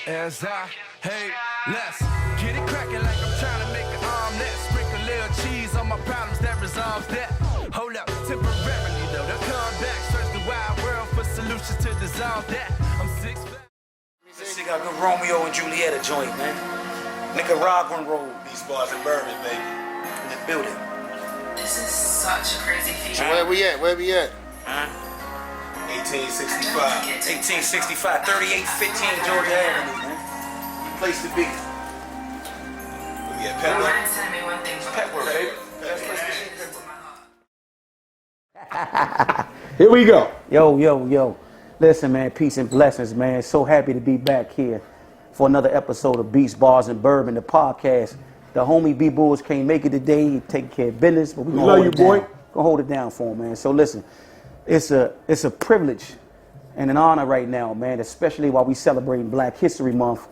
As hey, let's get it cracking like I'm trying to make an omelet. Sprinkle a little cheese on my problems, that resolves that. Hold up, temporarily though, they'll come back. Search the wide world for solutions to dissolve that. I'm 6'5". This got good Romeo and Juliet joint, man. Nicaraguan roll. Cigars and bourbon, baby. In the building. This is such a crazy feat. So where we at? 1865. 1865, 3815 Georgia Avenue, man. Place to be. We got My Petworth. mind's telling me one thing, but Petworth, baby. that's with my heart. Here we go. Yo. Listen, man, peace and blessings, man. So happy to be back here for another episode of Beats, Bars, and Bourbon, the podcast. The homie B-Bulls can't make it today. He taking care of business, but we gonna hold it down. Gonna hold it down for him, man. So listen, it's a privilege and an honor right now, man, especially while we celebrating Black History Month,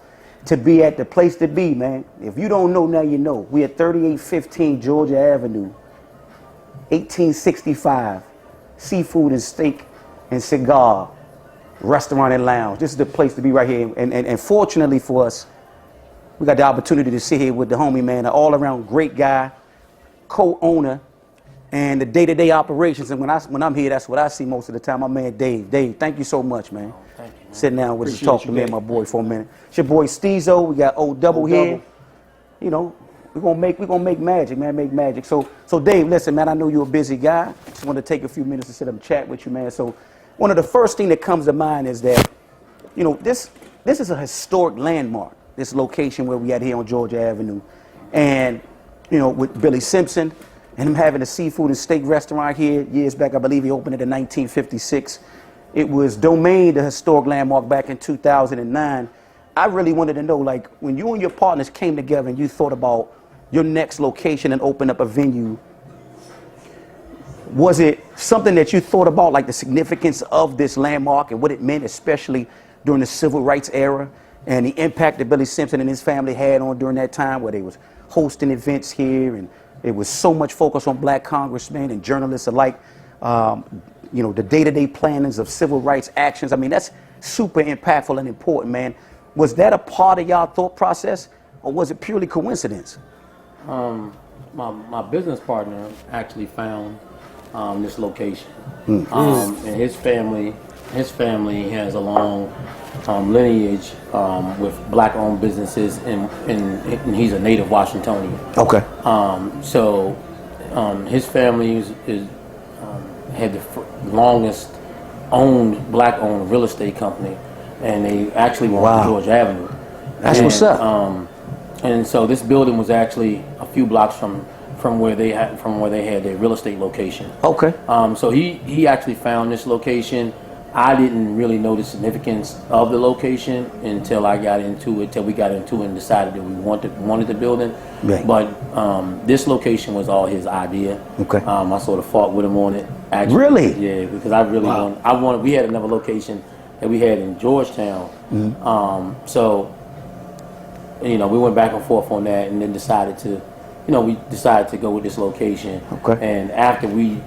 to be at the place to be, man. If you don't know, now you know. We at 3815 Georgia Avenue, 1865, Seafood and Steak and Cigar Restaurant and Lounge. This is the place to be right here. And fortunately for us, we got the opportunity to sit here with the homie, man, an all-around great guy, co-owner, and the day-to-day operations. And when I'm here, that's what I see most of the time. My man, Dave. Dave, thank you so much, man. Oh, thank you, man. Sitting down with us, talk to me and my boy for a minute. It's your boy Steezo. We got Old Double here. You know, we're gonna make magic, man. Make magic. So Dave, listen, man. I know you're a busy guy. Just want to take a few minutes to sit up and chat with you, man. So one of the first thing that comes to mind is that, you know, this is a historic landmark. This location where we at here on Georgia Avenue, and you know, with Billy Simpson and him having a seafood and steak restaurant here years back. I believe he opened it in 1956. It was domained a historic landmark back in 2009. I really wanted to know, like, when you and your partners came together and you thought about your next location and open up a venue, was it something that you thought about, like the significance of this landmark and what it meant, especially during the civil rights era, and the impact that Billy Simpson and his family had on during that time, where they was hosting events here, and it was so much focus on Black congressmen and journalists alike, you know, the day-to-day plannings of civil rights actions. I mean, that's super impactful and important, man. Was that a part of y'all thought process, or was it purely coincidence? My business partner actually found this location, and his family has a long lineage with Black-owned businesses, and he's a native Washingtonian. Okay. So his family had the longest Black-owned real estate company, and they actually were on Georgia Avenue. That's what's up. And so this building was actually a few blocks from where they had their real estate location. Okay. So he actually found this location. I didn't really know the significance of the location until we got into it and decided that we wanted the building. Right. But this location was all his idea. Okay. I sort of fought with him on it. Actually. Really? Yeah, because I really wanted. We had another location that we had in Georgetown. So, you know, we went back and forth on that, and then decided to go with this location. Okay. And after we,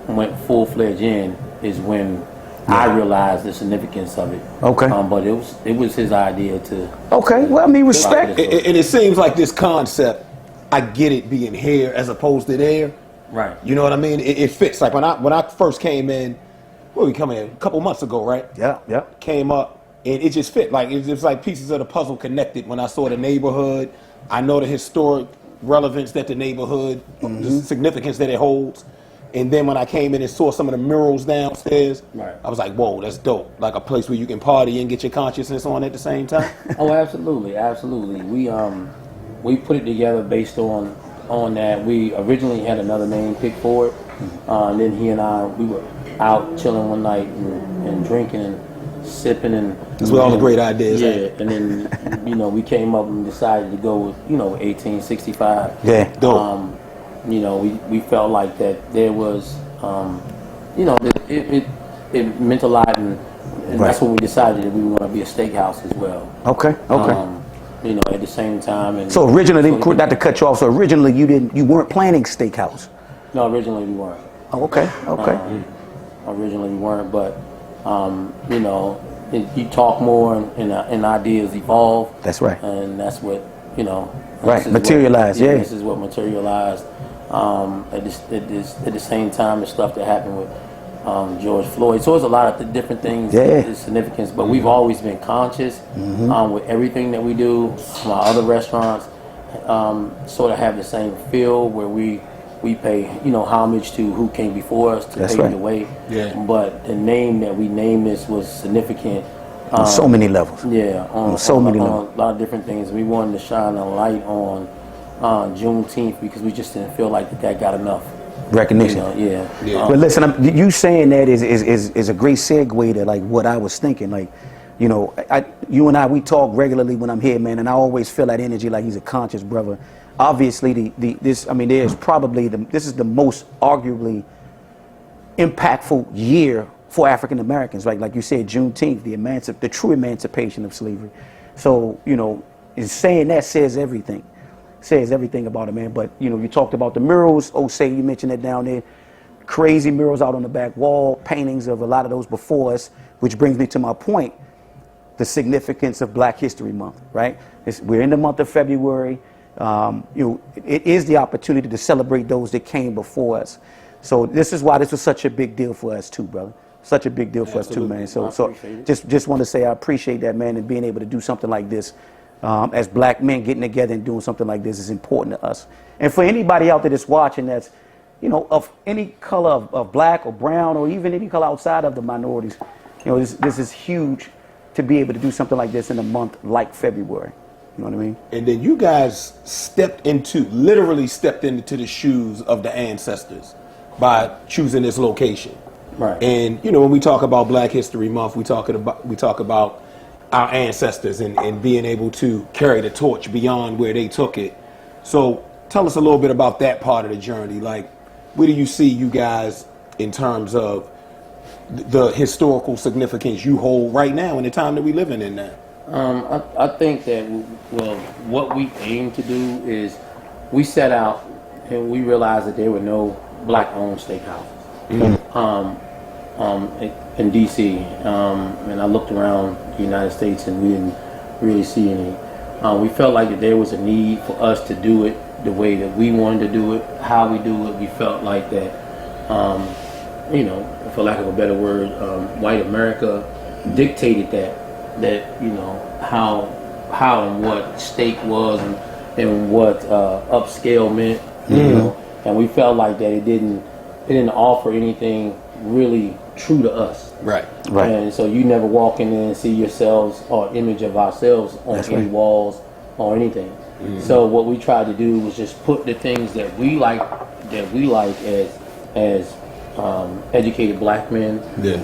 went full-fledged in, is when I realized the significance of it. Okay. But it was his idea to. Okay. Well, I mean, respect. And it seems like this concept, I get it being here as opposed to there. Right. You know what I mean? It fits. Like when I first came in, we come in a couple months ago, right? Yeah. Came up, and it just fit. Like it was like pieces of the puzzle connected. When I saw the neighborhood, I know the historic relevance that the neighborhood, the significance that it holds. And then when I came in and saw some of the murals downstairs, right, I was like, whoa, that's dope. Like a place where you can party and get your consciousness on at the same time. Oh, absolutely. We put it together based on that. We originally had another name picked for it. And then he and I, we were out chilling one night and drinking and sipping, and that's where all the great ideas. Yeah, and then we came up and decided to go with 1865. Yeah, dope. We felt like that there was, it meant a lot, and right, that's when we decided that we were going to be a steakhouse as well. Okay. At the same time. And so originally, not to cut you off. So originally, you weren't planning steakhouse. No, originally we weren't. Oh, okay. Originally we weren't, but you talk more and ideas evolve. That's right. And that's what, you know. Right, this is materialize, what, yeah. This is what materialized. At the same time, the stuff that happened with George Floyd. So it's a lot of the different things, the significance. But we've always been conscious with everything that we do. My other restaurants sort of have the same feel where we pay, homage to who came before us to pave the way. Yeah. But the name that we named this was significant. On so many levels. Yeah, on many on levels. a lot of different things. We wanted to shine a light on Juneteenth because we just didn't feel like that got enough Recognition. Yeah. But listen, you saying that is a great segue to like what I was thinking. Like, you and I, we talk regularly when I'm here, man, and I always feel that energy like he's a conscious brother. Obviously, this is the most arguably impactful year for African Americans, right? Like you said, Juneteenth, the true emancipation of slavery. So, saying that says everything. Says everything about it, man. But, you talked about the murals. Say, you mentioned it down there. Crazy murals out on the back wall, paintings of a lot of those before us, which brings me to my point, the significance of Black History Month, right? We're in the month of February. It is the opportunity to celebrate those that came before us. So this is why this was such a big deal for us too, brother. Such a big deal for us too, man. So just want to say I appreciate that, man, and being able to do something like this. As Black men getting together and doing something like this is important to us. And for anybody out there that's watching that's, of any color of black or brown or even any color outside of the minorities, this is huge to be able to do something like this in a month like February. You know what I mean? And then you guys literally stepped into the shoes of the ancestors by choosing this location. Right. And, when we talk about Black History Month, we talk about our ancestors and being able to carry the torch beyond where they took it. So tell us a little bit about that part of the journey. Like, where do you see you guys in terms of the historical significance you hold right now in the time that we living in now? I think that, what we aim to do is we set out and we realized that there were no Black-owned steakhouses. In DC, and I looked around the United States and we didn't really see any. We felt like that there was a need for us to do it the way that we wanted to do it, how we do it. We felt like that, for lack of a better word, white America dictated that how and what steak was and what upscale meant, and we felt like that it didn't offer anything really true to us. Right. And so you never walk in there and see yourselves or image of ourselves on any walls or anything. Mm-hmm. So what we tried to do was just put the things that we like as educated Black men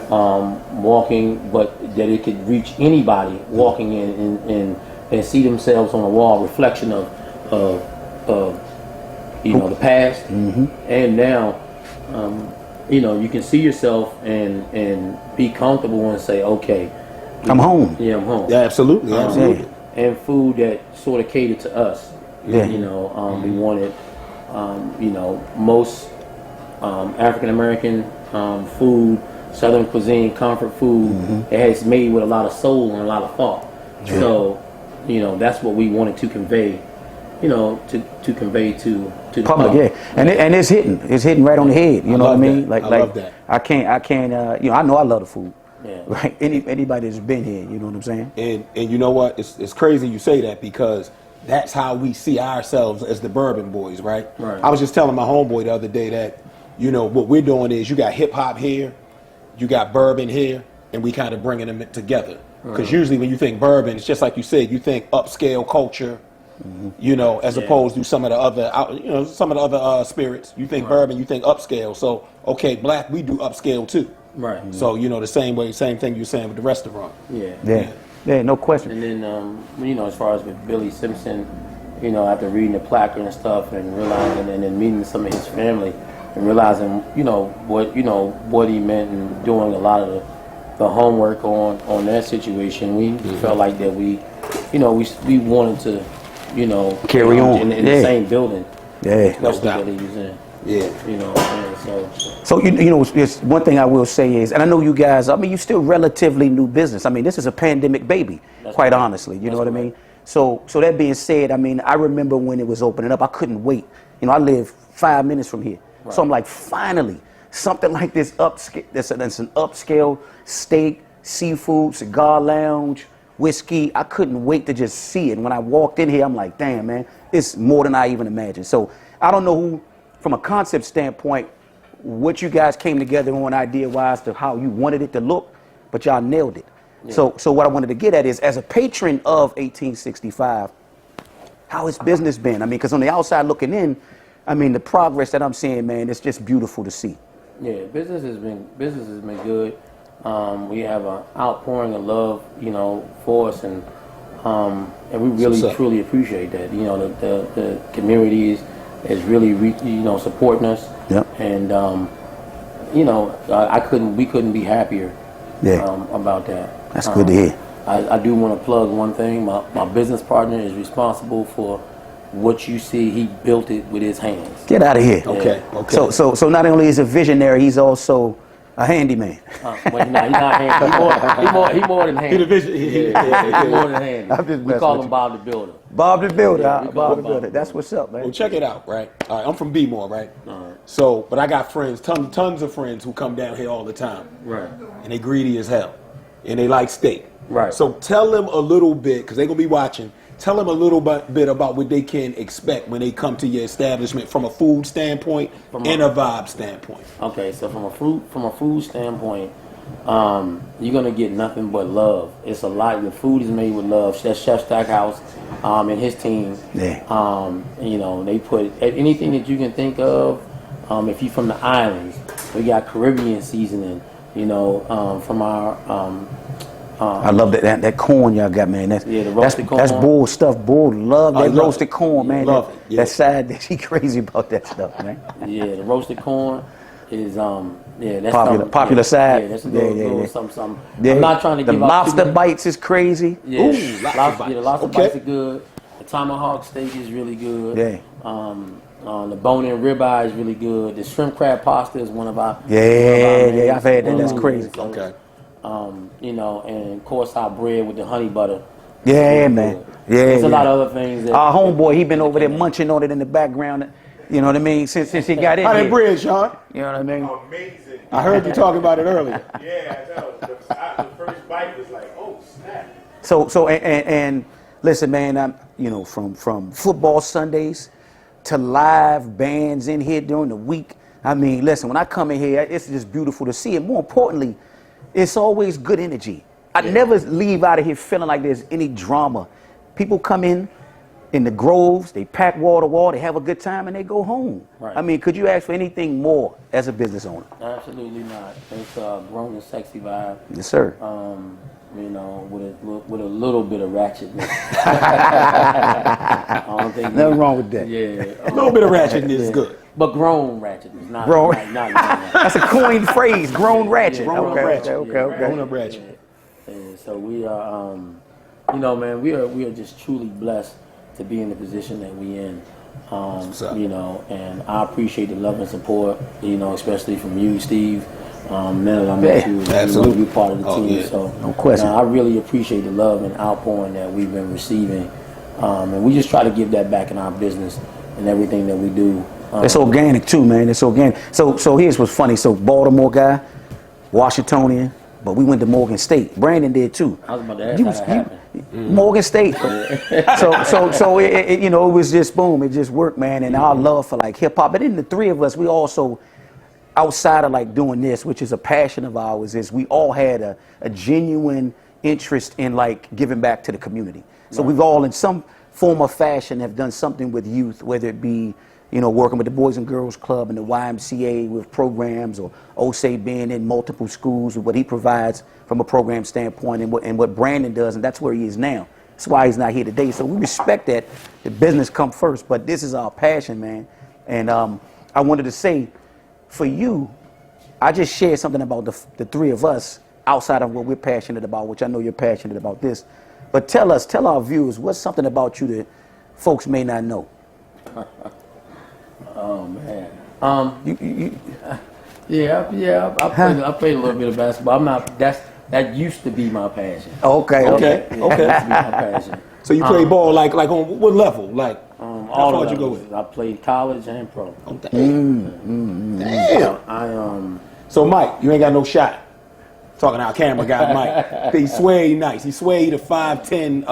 walking, but that it could reach anybody walking in and see themselves on a wall, reflection of the past and now. You can see yourself and be comfortable and say, okay, I'm home. Yeah, I'm home. Yeah, absolutely. Absolutely. And food that sort of catered to us. Yeah. We wanted, most African American food, Southern cuisine, comfort food. It has made with a lot of soul and a lot of thought. Yeah. So, that's what we wanted to convey. To convey to the public, yeah, and it's hitting right on the head. You know what I mean? I love that. I can't. I know I love the food. Yeah. Right. Anybody that's been here, you know what I'm saying? And you know what? It's crazy you say that because that's how we see ourselves as the Bourbon Boyz, right? Right. I was just telling my homeboy the other day that what we're doing is you got hip hop here, you got bourbon here, and we kind of bringing them together. Because usually when you think bourbon, it's just like you said, you think upscale culture. As opposed to some of the other spirits. You think bourbon, you think upscale. So, okay, Black, we do upscale too. Right. So, the same thing you're saying with the restaurant. Yeah, no question. And then, as far as with Billy Simpson, after reading the placard and stuff and realizing and then meeting some of his family and realizing, what he meant and doing a lot of the homework on that situation, we felt like that we wanted to, carry on in the same building. Yeah. That's that he was in. Yeah. So you know, it's one thing I will say is, and I know you guys, I mean, you're still relatively new business. I mean, this is a pandemic baby, quite honestly. You know what I mean? So that being said, I mean, I remember when it was opening up, I couldn't wait. You know, I live 5 minutes from here, so I'm like, finally, something like this upscale. That's an upscale steak, seafood, cigar lounge, whiskey. I couldn't wait to just see it. And when I walked in here, I'm like, damn, man, it's more than I even imagined. So I don't know who, from a concept standpoint, what you guys came together on idea-wise to how you wanted it to look, but y'all nailed it. Yeah. So what I wanted to get at is, as a patron of 1865, how has business been? I mean, because on the outside looking in, I mean, the progress that I'm seeing, man, it's just beautiful to see. Yeah, business has been good. We have an outpouring of love, you know, for us, and we really truly appreciate that. You know, the community is really supporting us. Yep. And you know, we couldn't be happier. About that. That's good to hear. I do want to plug one thing. My business partner is responsible for what you see. He built it with his hands. Get out of here. Okay. So not only is he a visionary, he's also a handyman. Well, he's not handy. He more than handy. He more than handy. We call him Bob the Builder. Bob the Builder. Yeah, Bob the Builder. That's what's up, man. Well, check it out, right? All right, I'm from B-More, right? So, but I got friends, tons of friends who come down here all the time. Right. And they greedy as hell. And they like steak. Right. So tell them a little bit, because they're going to be watching, tell them a little bit about what they can expect when they come to your establishment from a food standpoint and a vibe standpoint. Okay, so from a food standpoint, you're gonna get nothing but love. It's a lot. The food is made with love. That's Chef Steakhouse and his team. Yeah. You know, they put anything that you can think of. If you're from the islands, we got Caribbean seasoning. You know, from our. I love that corn y'all got, man. The roasted corn. That's bull stuff. Bull love that roasted corn, man. Love it. Yeah. That side, that she crazy about that stuff, man. Yeah, the roasted corn is that's popular side. Yeah, that's a little something. Yeah. I'm not trying to the give lobster out bites is crazy. Yeah, Ooh, lobster bites are good. The tomahawk steak is really good. Yeah. The bone-in ribeye is really good. The shrimp crab pasta is one of our Yeah, I've had that. That's crazy. Okay. You know, and of course our bread with the honey butter. Yeah, man. Good. Yeah, There's a lot of other things. That our homeboy, he been over there munching on it in the background. You know what I mean? Since he got in How here. that bread, Sean? You know what I mean? Amazing. I heard you talking about it earlier. Yeah, I know. The first bite was like, oh, snap. So and listen, man, I'm, you know, from football Sundays to live bands in here during the week. I mean, listen, when I come in here, it's just beautiful to see. And more importantly, it's always good energy. I never leave out of here feeling like there's any drama. People come in the groves, they pack wall to wall, they have a good time, and they go home. Right. I mean, could you ask for anything more as a business owner? Absolutely not. It's a grown and sexy vibe. Yes, sir. You know, with a little bit of ratchetness. I don't think Nothing wrong with that. Yeah, A little bit of ratchetness is good. but grown ratchetness, not Grown. not That's a coined phrase, grown ratchet. Grown okay, ratchet. okay. Grown up ratchet. And so we are, you know, man, we are just truly blessed to be in the position that we in. You know, and I appreciate the love and support, you know, especially from you, Steve. Now that I met you, absolutely. you're part of the team. Yeah. So No question. I really appreciate the love and outpouring that we've been receiving. And we just try to give that back in our business and everything that we do. It's organic too, man. It's organic. So here's what's funny. So Baltimore guy, Washingtonian, but we went to Morgan State. Brandon did too. I was about to ask how that happened. Morgan State. So it, you know, it was just boom. It just worked, man. And our love for like hip hop. But then the three of us, we also, outside of like doing this, which is a passion of ours, is we all had a genuine interest in like giving back to the community. So we've all in some form or fashion have done something with youth, whether it be, you know, working with the Boys and Girls Club and the YMCA with programs, or Osei being in multiple schools with what he provides from a program standpoint, and what Brandon does, and that's where he is now. That's why he's not here today. So we respect that the business come first, but this is our passion, man. And I wanted to say, for you, I just shared something about the three of us outside of what we're passionate about, which I know you're passionate about this. But tell our viewers, what's something about you that folks may not know? Oh man, I played a little bit of basketball. I'm not. That used to be my passion. Okay. That used to be my passion. So you play ball like on what level? Like All how far of you go levels. with? I played college and pro. Damn. So Mike, you ain't got no shot. Talking our camera guy, Mike. He sway nice. He swayed to 5'10".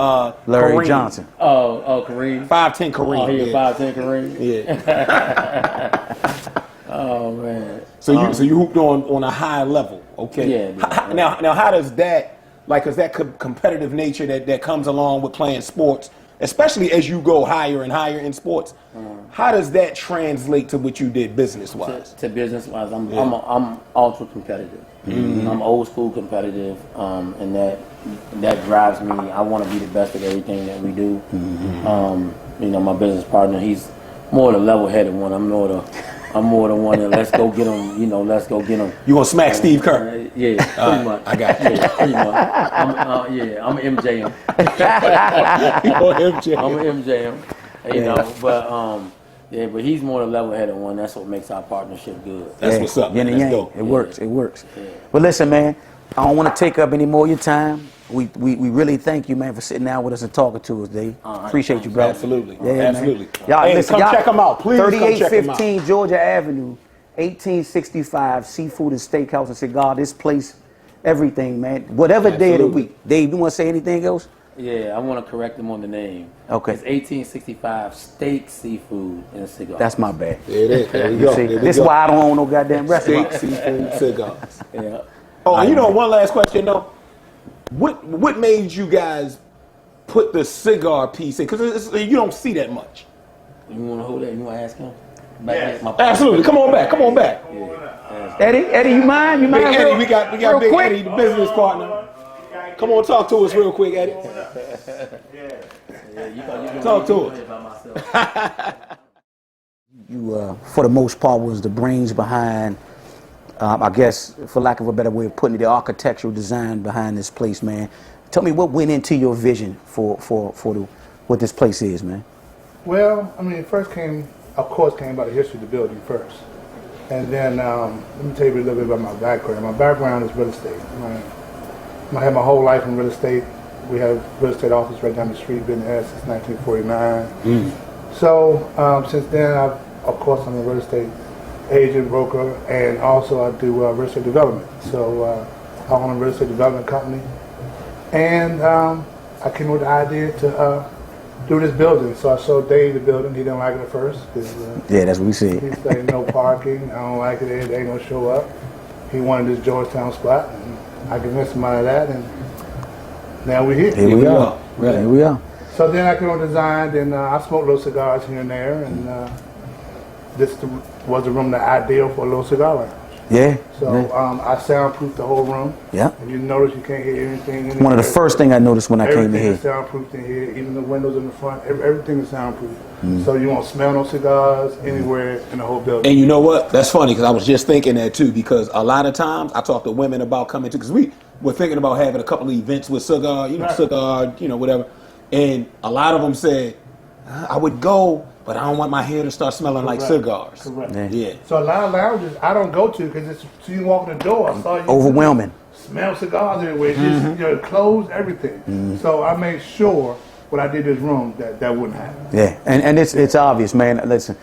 Larry Kareem. Johnson. Kareem. 5'10" Kareem. Oh, he a yeah. 5'10" Kareem. Yeah. Oh man. So you hooped on a high level, okay? Yeah. Now how does that, like, is that competitive nature that comes along with playing sports, especially as you go higher and higher in sports? How does that translate to what you did business wise? To business wise, I'm ultra competitive. I'm old school competitive, and that drives me. I want to be the best at everything that we do. My business partner, he's more the level headed one. I'm more the one that let's go get him. Let's go get him. You gonna smack Steve Kerr? Yeah, pretty much. I got you. Yeah, pretty much. I'm MJ him. I'm MJ him. But he's more the level-headed one. That's what makes our partnership good. That's what's up. Yin and That's yang. dope. It works. But listen, man, I don't want to take up any more of your time. We really thank you, man, for sitting down with us and talking to us, Dave. Appreciate you, brother. Absolutely. Yeah, Absolutely. Man. Y'all, Hey, listen, come check them out. Please come check them out. 3815 Georgia Avenue, 1865 Seafood and Steakhouse and Cigar. This place, everything, man. Whatever day of the Absolutely. week. Dave, you want to say anything else? Yeah, I want to correct him on the name. Okay. It's 1865 Steak, Seafood, and Cigars. That's my bad. There it is. There we You go. see, There we this is go. why I don't own no goddamn restaurant. Steak, seafood, cigars. Yeah. Oh, and one last question though. What made you guys put the cigar piece in? Because you don't see that much. You want to hold that? You want to ask him? Yes. Absolutely. Come on back. Eddie, you mind? You mind? Big Eddie, real- we got real Big quick? Eddie, the business partner. Come on, talk to us real quick, Eddie. Talk to us. You, for the most part, was the brains behind, I guess, for lack of a better way of putting it, the architectural design behind this place, man. Tell me what went into your vision for what this place is, man. Well, I mean, it first came by the history of the building first. And then, let me tell you a little bit about my background. My background is real estate. I had my whole life in real estate. We have a real estate office right down the street, been there since 1949. So, since then, I'm a real estate agent, broker, and also I do real estate development. So, I own a real estate development company. And I came with the idea to do this building. So I showed Dave the building. He didn't like it at first. Yeah, that's what we see. He said no parking. I don't like it. They ain't gonna show up. He wanted this Georgetown spot, and I convinced him out of that. And now we're here. Here we are. Right. Here we are. So then I came on design, and I smoked little cigars here and there, and this was the room that ideal for a little cigar lounge. Yeah. So I soundproofed the whole room. Yeah. And you notice you can't hear anything. One of the first things I noticed when I came in Everything here. is soundproofed in here, even the windows in the front. Everything is soundproof. So you won't smell no cigars anywhere in the whole building. And you know what? That's funny because I was just thinking that too. Because a lot of times I talk to women about coming to, because we were thinking about having a couple of events with cigar, whatever. And a lot of them said, I would go, but I don't want my hair to start smelling like cigars. Correct. Yeah. So a lot of lounges I don't go to because so you walk in the door, I saw you Overwhelming. smell cigars everywhere. Just your clothes, everything. So I made sure when I did this room that wouldn't happen. Yeah, and it's obvious, man. Listen,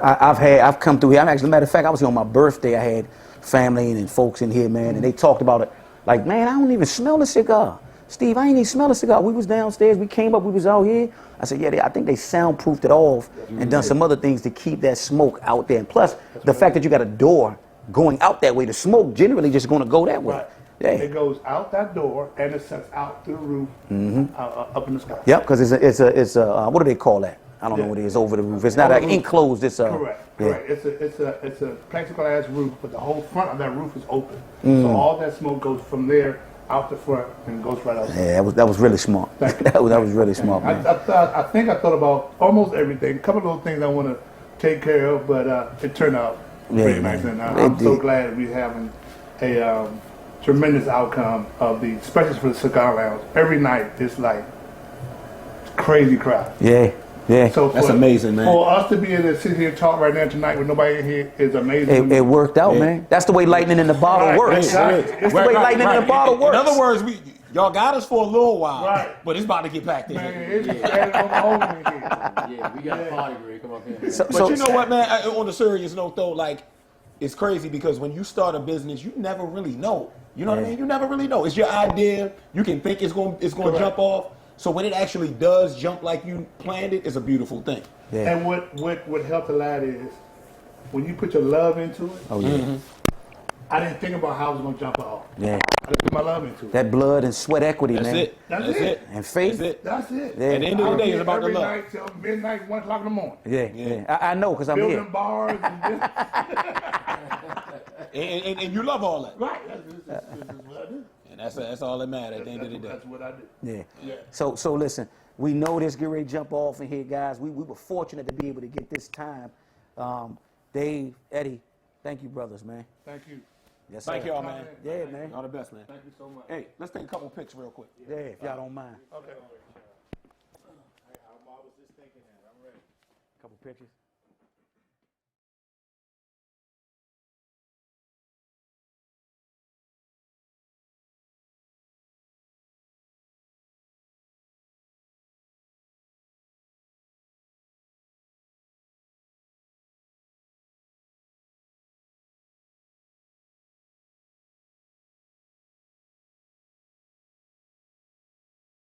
I've come through here. Matter of fact, I was here on my birthday. I had family and folks in here, man, and they talked about it. Like, man, I don't even smell a cigar. Steve, I ain't even smell a cigar. We was downstairs. We came up. We was out here. I said, yeah, I think they soundproofed it off and done some other things to keep that smoke out there. And plus, the fact that you got a door going out that way, the smoke generally just going to go that way. Right. Yeah. It goes out that door and it sets out through the roof, up in the sky. Yep, because it's a what do they call that? I don't know what it is over the roof. It's not like enclosed. It's Correct. Yeah. It's a plexiglass roof, but the whole front of that roof is open. So all that smoke goes from there out the front and goes right outside. Yeah, that was really smart. that was really smart, man. I think I thought about almost everything. A couple of little things I want to take care of, but it turned out pretty nice. And I'm so glad we're having a tremendous outcome of especially for the cigar lounge. Every night it's like crazy crowd. Yeah. Yeah. So That's for- amazing, man. For us to be able to sit here and talk right now tonight with nobody in here is amazing. It worked out, Yeah. man. That's the way lightning in the bottle Right, works. exactly. That's the way lightning in the bottle In works. other words, y'all got us for a little while, Right. but it's about to get back Man, there. it's just added on the whole in here. Yeah, we got a party, Greg. Come up here. Man. But you know what, man? On a serious note, though, like, it's crazy because when you start a business, you never really know. You know what I mean? You never really know. It's your idea. You can think it's going to jump off. So when it actually does jump like you planned it, it's a beautiful thing. Yeah. And what helped a lot is when you put your love into it. Oh yeah. I didn't think about how I was gonna jump off. Yeah. I just put my love into it. That blood and sweat equity, That's man. it. That's That's it. it. And faith. That's it. That's it. Yeah. At the end of the day, it's about the every love. night till midnight, 1 o'clock in the morning. Yeah. I know because I'm Building here. bars and this. And you love all that. Right. That's what I do. And that's all that matters at the end of the day. That's what I do. Yeah. So listen, we know this get ready to jump off in here, guys. We were fortunate to be able to get this time. Dave, Eddie, thank you, brothers, man. Thank you. Yes, Thank sir. y'all, man. Yeah, man. All the best, man. Thank you so much. Hey, let's take a couple pics real quick. Yeah, if y'all don't mind. Okay. Couple pictures.